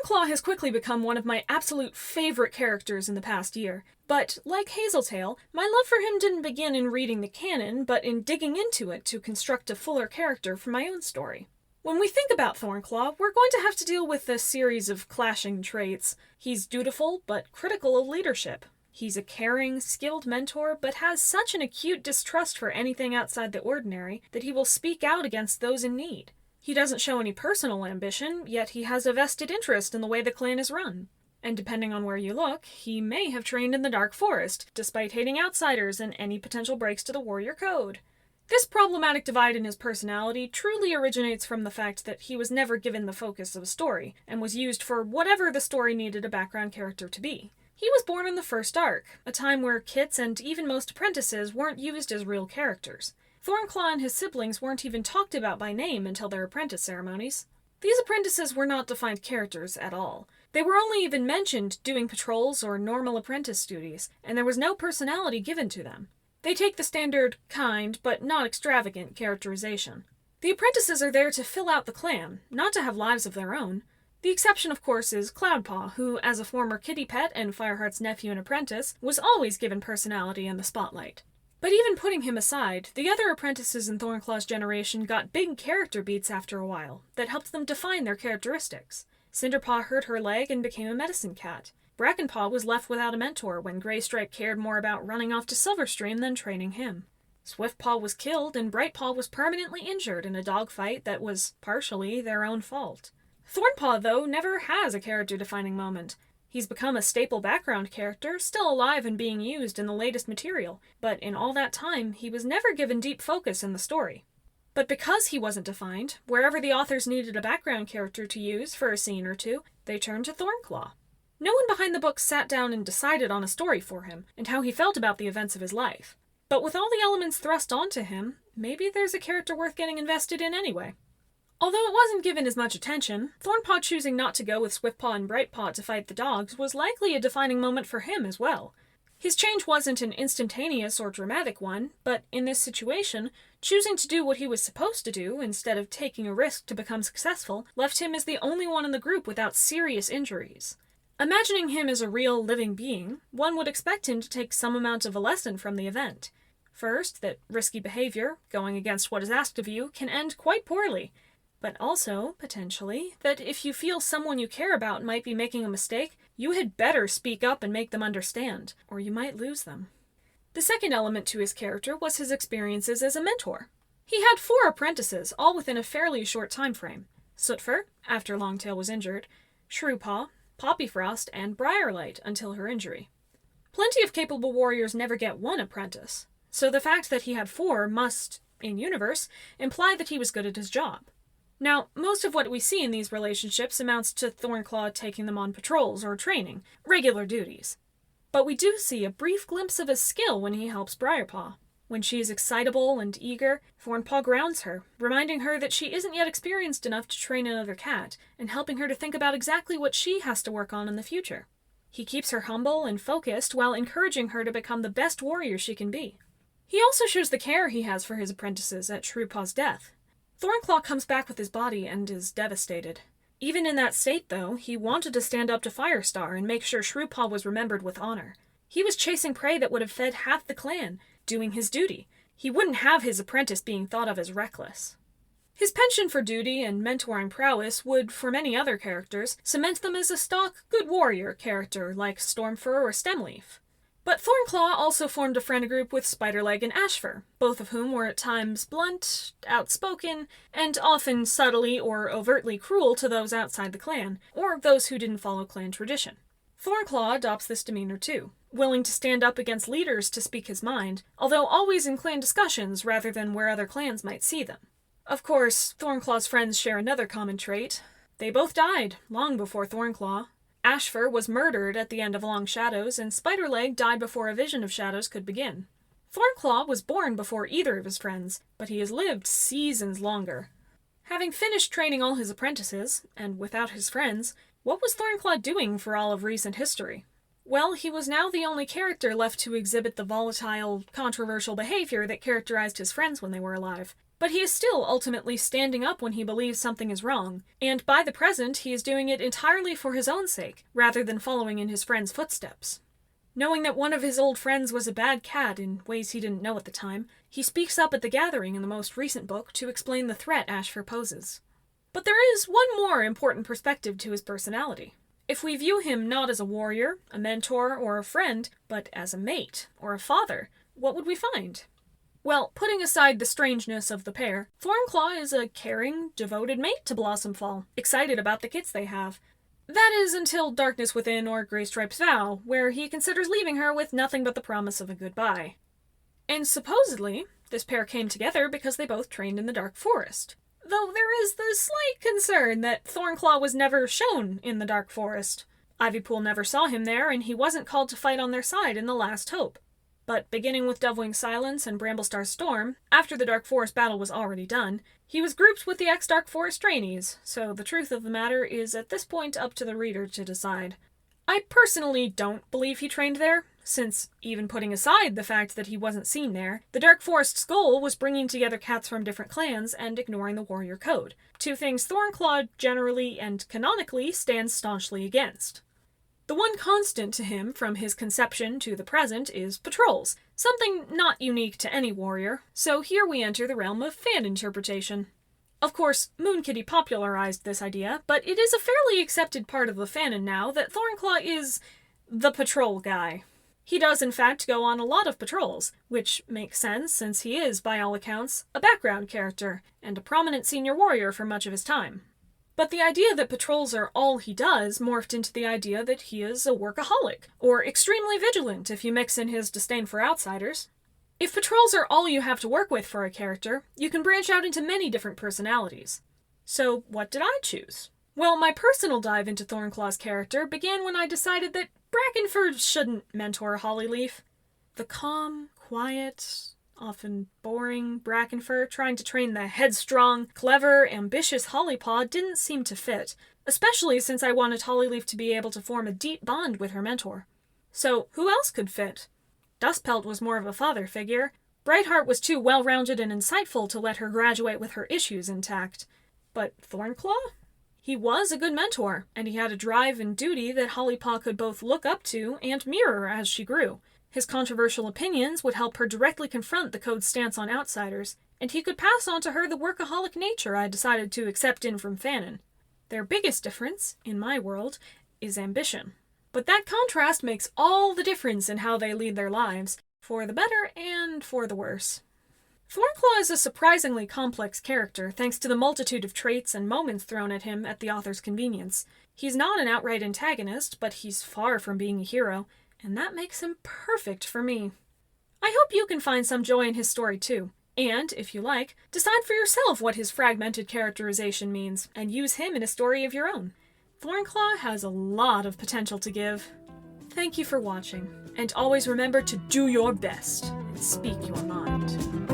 Thornclaw has quickly become one of my absolute favorite characters in the past year, but like Hazeltail, my love for him didn't begin in reading the canon, but in digging into it to construct a fuller character for my own story. When we think about Thornclaw, we're going to have to deal with a series of clashing traits. He's dutiful, but critical of leadership. He's a caring, skilled mentor, but has such an acute distrust for anything outside the ordinary that he will speak out against those in need. He doesn't show any personal ambition, yet he has a vested interest in the way the clan is run. And depending on where you look, he may have trained in the Dark Forest, despite hating outsiders and any potential breaks to the warrior code. This problematic divide in his personality truly originates from the fact that he was never given the focus of a story, and was used for whatever the story needed a background character to be. He was born in the first arc, a time where kits and even most apprentices weren't used as real characters. Thornclaw and his siblings weren't even talked about by name until their apprentice ceremonies. These apprentices were not defined characters at all. They were only even mentioned doing patrols or normal apprentice duties, and there was no personality given to them. They take the standard, kind, but not extravagant characterization. The apprentices are there to fill out the clan, not to have lives of their own. The exception, of course, is Cloudpaw, who, as a former kitty pet and Fireheart's nephew and apprentice, was always given personality in the spotlight. But even putting him aside, the other apprentices in Thornclaw's generation got big character beats after a while that helped them define their characteristics. Cinderpaw hurt her leg and became a medicine cat. Brackenpaw was left without a mentor when Graystripe cared more about running off to Silverstream than training him. Swiftpaw was killed, and Brightpaw was permanently injured in a dogfight that was partially their own fault. Thornpaw, though, never has a character-defining moment. He's become a staple background character, still alive and being used in the latest material, but in all that time, he was never given deep focus in the story. But because he wasn't defined, wherever the authors needed a background character to use for a scene or two, they turned to Thornclaw. No one behind the book sat down and decided on a story for him, and how he felt about the events of his life. But with all the elements thrust onto him, maybe there's a character worth getting invested in anyway. Although it wasn't given as much attention, Thornpaw choosing not to go with Swiftpaw and Brightpaw to fight the dogs was likely a defining moment for him as well. His change wasn't an instantaneous or dramatic one, but in this situation, choosing to do what he was supposed to do instead of taking a risk to become successful left him as the only one in the group without serious injuries. Imagining him as a real, living being, one would expect him to take some amount of a lesson from the event. First, that risky behavior, going against what is asked of you, can end quite poorly. But also, potentially, that if you feel someone you care about might be making a mistake, you had better speak up and make them understand, or you might lose them. The second element to his character was his experiences as a mentor. He had 4 apprentices, all within a fairly short time frame. Sootfur, after Longtail was injured, Shrewpaw, Poppyfrost, and Briarlight until her injury. Plenty of capable warriors never get 1 apprentice, so the fact that he had 4 must, in universe, imply that he was good at his job. Now, most of what we see in these relationships amounts to Thornclaw taking them on patrols or training, regular duties. But we do see a brief glimpse of his skill when he helps Briarpaw. When she is excitable and eager, Thornpaw grounds her, reminding her that she isn't yet experienced enough to train another cat, and helping her to think about exactly what she has to work on in the future. He keeps her humble and focused while encouraging her to become the best warrior she can be. He also shows the care he has for his apprentices at Shrewpaw's death. Thornclaw comes back with his body and is devastated. Even in that state, though, he wanted to stand up to Firestar and make sure Shrewpaw was remembered with honor. He was chasing prey that would have fed half the clan, doing his duty. He wouldn't have his apprentice being thought of as reckless. His penchant for duty and mentoring prowess would, for many other characters, cement them as a stock, good warrior character like Stormfur or Stemleaf. But Thornclaw also formed a friend group with Spiderleg and Ashfur, both of whom were at times blunt, outspoken, and often subtly or overtly cruel to those outside the clan, or those who didn't follow clan tradition. Thornclaw adopts this demeanor too, willing to stand up against leaders to speak his mind, although always in clan discussions rather than where other clans might see them. Of course, Thornclaw's friends share another common trait. They both died, long before Thornclaw. Ashfur was murdered at the end of Long Shadows, and Spiderleg died before a vision of shadows could begin. Thornclaw was born before either of his friends, but he has lived seasons longer. Having finished training all his apprentices, and without his friends, what was Thornclaw doing for all of recent history? Well, he was now the only character left to exhibit the volatile, controversial behavior that characterized his friends when they were alive. But he is still ultimately standing up when he believes something is wrong, and by the present he is doing it entirely for his own sake, rather than following in his friends' footsteps. Knowing that one of his old friends was a bad cat in ways he didn't know at the time, he speaks up at the gathering in the most recent book to explain the threat Ashfur poses. But there is one more important perspective to his personality. If we view him not as a warrior, a mentor, or a friend, but as a mate, or a father, what would we find? Well, putting aside the strangeness of the pair, Thornclaw is a caring, devoted mate to Blossomfall, excited about the kits they have. That is until Darkness Within or Graystripe's Vow, where he considers leaving her with nothing but the promise of a goodbye. And supposedly, this pair came together because they both trained in the Dark Forest. Though there is the slight concern that Thornclaw was never shown in the Dark Forest. Ivypool never saw him there, and he wasn't called to fight on their side in the Last Hope. But beginning with Dovewing's Silence and Bramblestar's Storm, after the Dark Forest battle was already done, he was grouped with the ex-Dark Forest trainees, so the truth of the matter is at this point up to the reader to decide. I personally don't believe he trained there, since, even putting aside the fact that he wasn't seen there, the Dark Forest's goal was bringing together cats from different clans and ignoring the warrior code, two things Thornclaw generally and canonically stands staunchly against. The one constant to him from his conception to the present is patrols, something not unique to any warrior, so here we enter the realm of fan interpretation. Of course, Moonkitty popularized this idea, but it is a fairly accepted part of the fanon now that Thornclaw is the patrol guy. He does in fact go on a lot of patrols, which makes sense since he is, by all accounts, a background character, and a prominent senior warrior for much of his time. But the idea that patrols are all he does morphed into the idea that he is a workaholic, or extremely vigilant if you mix in his disdain for outsiders. If patrols are all you have to work with for a character, you can branch out into many different personalities. So what did I choose? Well, my personal dive into Thornclaw's character began when I decided that Brackenford shouldn't mentor Hollyleaf. The calm, quiet, often boring Brackenford trying to train the headstrong, clever, ambitious Hollypaw didn't seem to fit, especially since I wanted Hollyleaf to be able to form a deep bond with her mentor. So who else could fit? Dustpelt was more of a father figure. Brightheart was too well-rounded and insightful to let her graduate with her issues intact. But Thornclaw? He was a good mentor, and he had a drive and duty that Hollypaw could both look up to and mirror as she grew. His controversial opinions would help her directly confront the code's stance on outsiders, and he could pass on to her the workaholic nature I decided to accept in from fanon. Their biggest difference, in my world, is ambition. But that contrast makes all the difference in how they lead their lives, for the better and for the worse. Thornclaw is a surprisingly complex character thanks to the multitude of traits and moments thrown at him at the author's convenience. He's not an outright antagonist, but he's far from being a hero, and that makes him perfect for me. I hope you can find some joy in his story too, and, if you like, decide for yourself what his fragmented characterization means, and use him in a story of your own. Thornclaw has a lot of potential to give. Thank you for watching, and always remember to do your best and speak your mind.